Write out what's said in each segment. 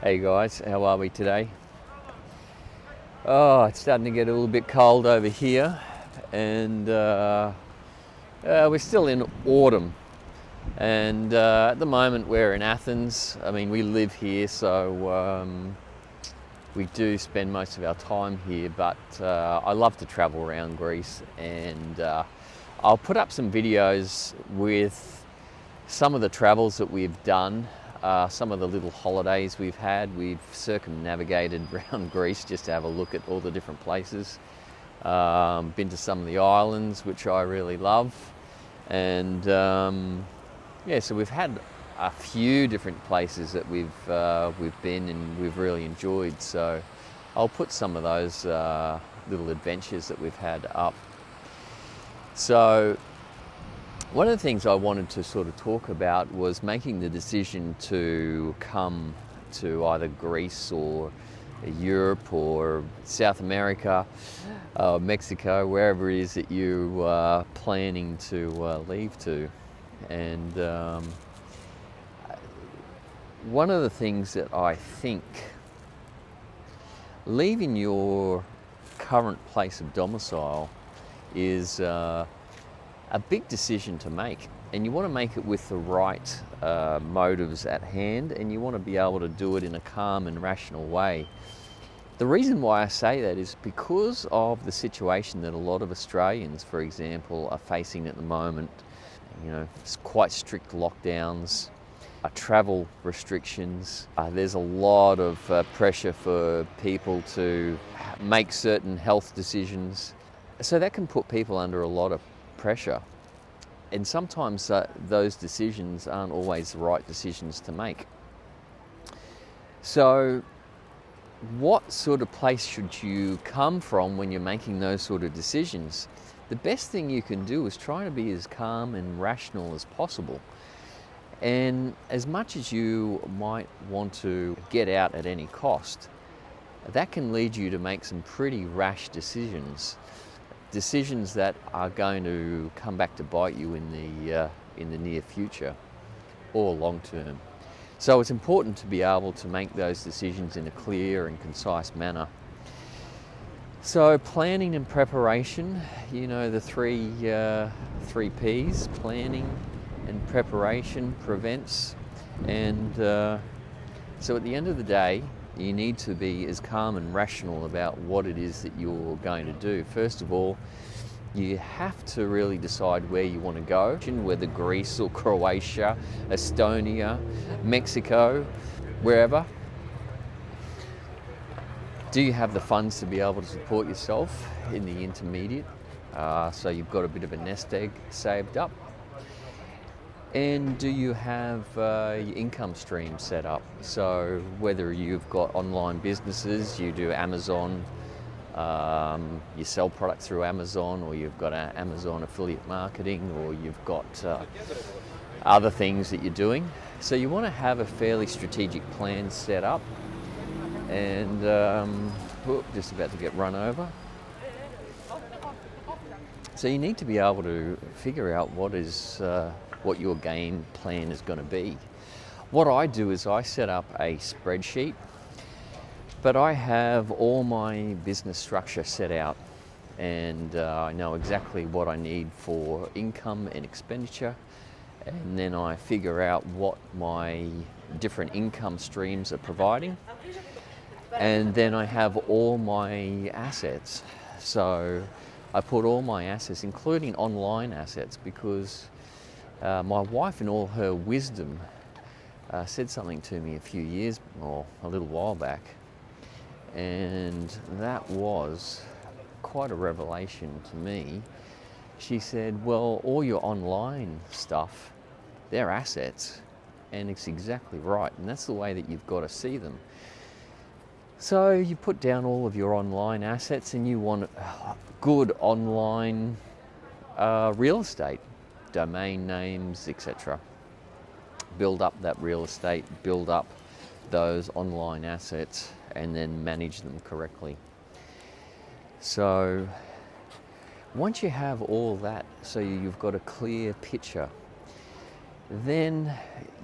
Hey guys, how are we today? Oh, it's starting to get a little bit cold over here, and we're still in autumn. And at the moment, we're in Athens. I mean, we live here, so we do spend most of our time here. But I love to travel around Greece, and I'll put up some videos with some of the travels that we've done. Some of the little holidays we've had. We've circumnavigated around Greece just to have a look at all the different places. Been to some of the islands, which I really love. And yeah, so we've had a few different places that we've been and we've really enjoyed. So I'll put some of those little adventures that we've had up. So one of the things I wanted to sort of talk about was making the decision to come to either Greece or Europe or South America, Mexico, wherever it is that you are planning to leave to. And one of the things that I think leaving your current place of domicile is a big decision to make, and you want to make it with the right motives at hand, and you want to be able to do it in a calm and rational way. The reason why I say that is because of the situation that a lot of Australians, for example, are facing at the moment. You know, it's quite strict lockdowns, travel restrictions. There's a lot of pressure for people to make certain health decisions. So that can put people under a lot of pressure, and sometimes those decisions aren't always the right decisions to make. So what sort of place should you come from when you're making those sort of decisions? The best thing you can do is try to be as calm and rational as possible. And as much as you might want to get out at any cost, that can lead you to make some pretty rash decisions that are going to come back to bite you in the near future or long term. So it's important to be able to make those decisions in a clear and concise manner. So planning and preparation, you know, the three P's: planning and preparation prevents. And so at the end of the day, you need to be as calm and rational about what it is that you're going to do. First of all, you have to really decide where you want to go, whether Greece or Croatia, Estonia, Mexico, wherever. Do you have the funds to be able to support yourself in the intermediate? So you've got a bit of a nest egg saved up. And do you have your income stream set up? So whether you've got online businesses, you do Amazon, you sell products through Amazon, or you've got Amazon affiliate marketing, or you've got other things that you're doing. So you want to have a fairly strategic plan set up. And just about to get run over. So you need to be able to figure out what your game plan is going to be. What I do is I set up a spreadsheet, but I have all my business structure set out, and I know exactly what I need for income and expenditure, and then I figure out what my different income streams are providing, and then I have all my assets. So I put all my assets, including online assets, because my wife, in all her wisdom, said something to me a few years or a little while back, and that was quite a revelation to me. She said, well, all your online stuff, they're assets, and it's exactly right, and that's the way that you've got to see them. So you put down all of your online assets, and you want good online real estate, domain names, etc. Build up that real estate, build up those online assets, and then manage them correctly. So once you have all that, so you've got a clear picture, then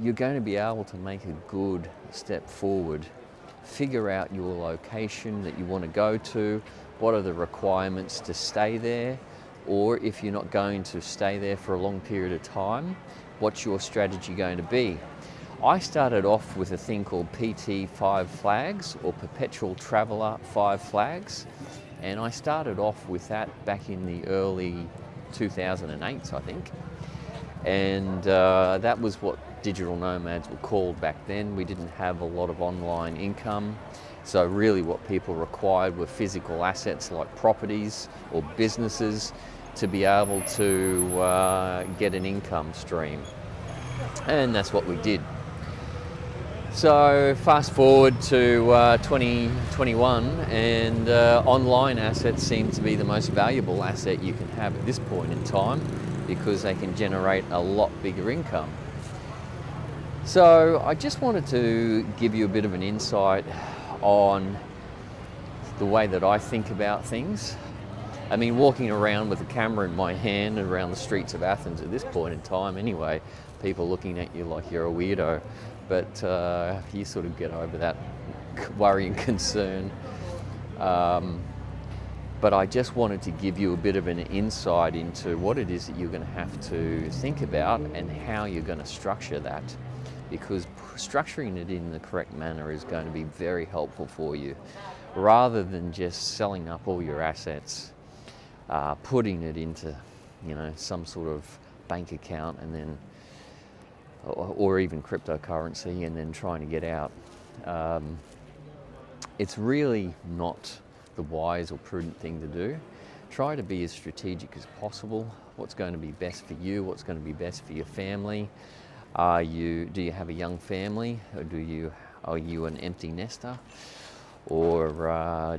you're going to be able to make a good step forward figure out your location that you want to go to, what are the requirements to stay there, or if you're not going to stay there for a long period of time, what's your strategy going to be? I started off with a thing called PT 5 flags, or Perpetual Traveller 5 flags, and I started off with that back in the early 2008s, I think. And that was what digital nomads were called back then. We didn't have a lot of online income, so really what people required were physical assets like properties or businesses to be able to get an income stream, and that's what we did. So fast forward to 2021, and online assets seem to be the most valuable asset you can have at this point in time, because they can generate a lot bigger income. So I just wanted to give you a bit of an insight on the way that I think about things. I mean, walking around with a camera in my hand around the streets of Athens at this point in time anyway, people looking at you like you're a weirdo, but you sort of get over that worry and concern. But I just wanted to give you a bit of an insight into what it is that you're going to have to think about and how you're going to structure that, because structuring it in the correct manner is going to be very helpful for you, rather than just selling up all your assets, putting it into, some sort of bank account and then, or even cryptocurrency, and then trying to get out. It's really not the wise or prudent thing to do. Try to be as strategic as possible. What's going to be best for you? What's going to be best for your family? Do you have a young family, or are you an empty nester, or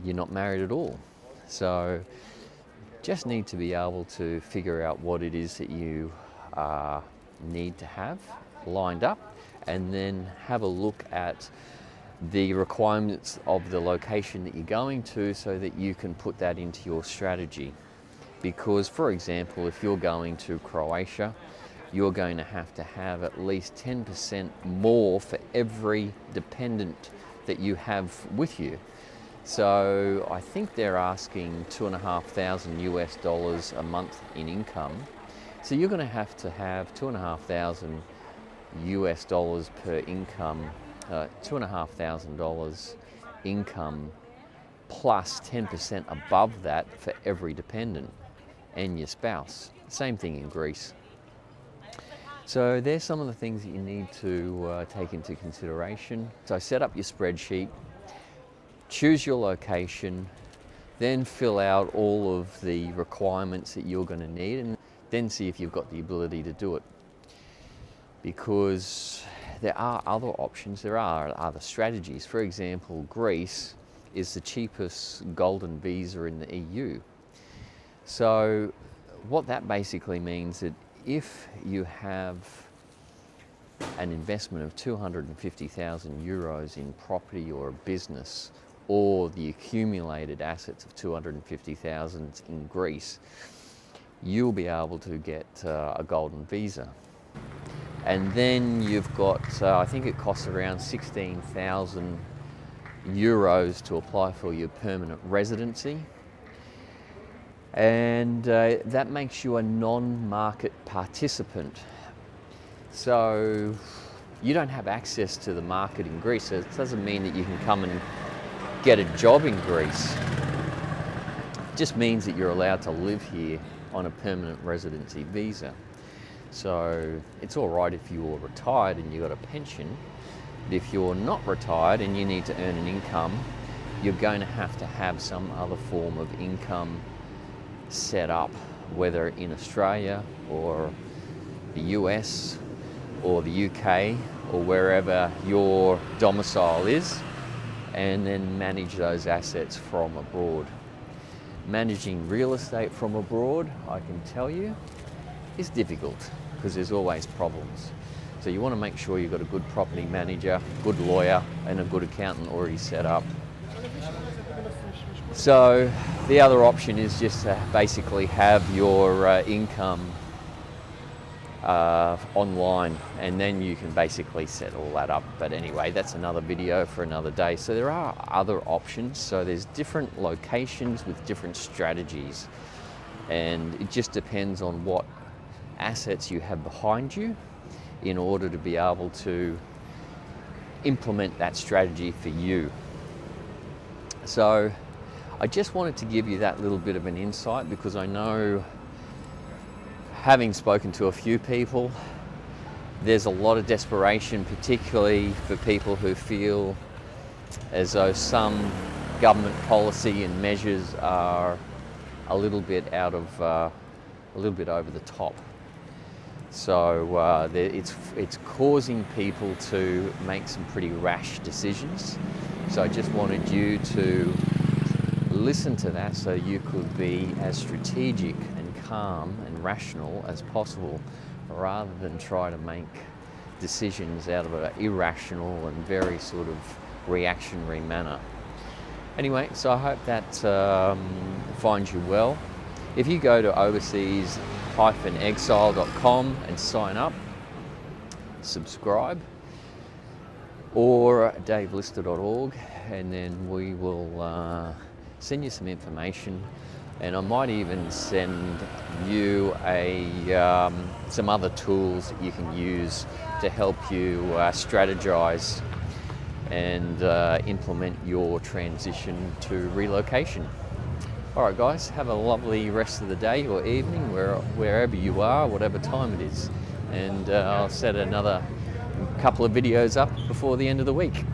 you're not married at all? So just need to be able to figure out what it is that you need to have lined up, and then have a look at the requirements of the location that you're going to, so that you can put that into your strategy. Because, for example, if you're going to Croatia, you're going to have at least 10% more for every dependent that you have with you. So I think they're asking $2,500 US a month in income. So you're going to have $2,500 US per income, $2,500 income plus 10% above that for every dependent and your spouse. Same thing in Greece. So there's some of the things that you need to take into consideration. So set up your spreadsheet, choose your location, then fill out all of the requirements that you're going to need, and then see if you've got the ability to do it. Because there are other options, there are other strategies. For example, Greece is the cheapest golden visa in the EU. So what that basically means that if you have an investment of 250,000 euros in property or a business, or the accumulated assets of 250,000 in Greece, you'll be able to get a golden visa. And then you've got, I think it costs around 16,000 euros to apply for your permanent residency. And that makes you a non-market participant. So you don't have access to the market in Greece. So it doesn't mean that you can come and get a job in Greece. It just means that you're allowed to live here on a permanent residency visa. So it's all right if you're retired and you've got a pension, but if you're not retired and you need to earn an income, you're going to have some other form of income set up, whether in Australia or the US or the UK or wherever your domicile is, and then manage those assets from abroad. Managing real estate from abroad, I can tell you, is difficult because there's always problems. So you want to make sure you've got a good property manager, good lawyer, and a good accountant already set up. So the other option is just to basically have your income online, and then you can basically set all that up. But anyway, that's another video for another day. So there are other options. So there's different locations with different strategies, and it just depends on what assets you have behind you in order to be able to implement that strategy for you. So I just wanted to give you that little bit of an insight, because I know, having spoken to a few people, there's a lot of desperation, particularly for people who feel as though some government policy and measures are a little bit a little bit over the top. So it's causing people to make some pretty rash decisions. So I just wanted you to listen to that so you could be as strategic and calm and rational as possible, rather than try to make decisions out of an irrational and very sort of reactionary manner. Anyway, so I hope that finds you well. If you go to overseas-exile.com and sign up, subscribe, or davelister.org, and then we will send you some information, and I might even send you some other tools that you can use to help you strategize and implement your transition to relocation. All right, guys, have a lovely rest of the day or evening, wherever you are, whatever time it is. And I'll set another couple of videos up before the end of the week.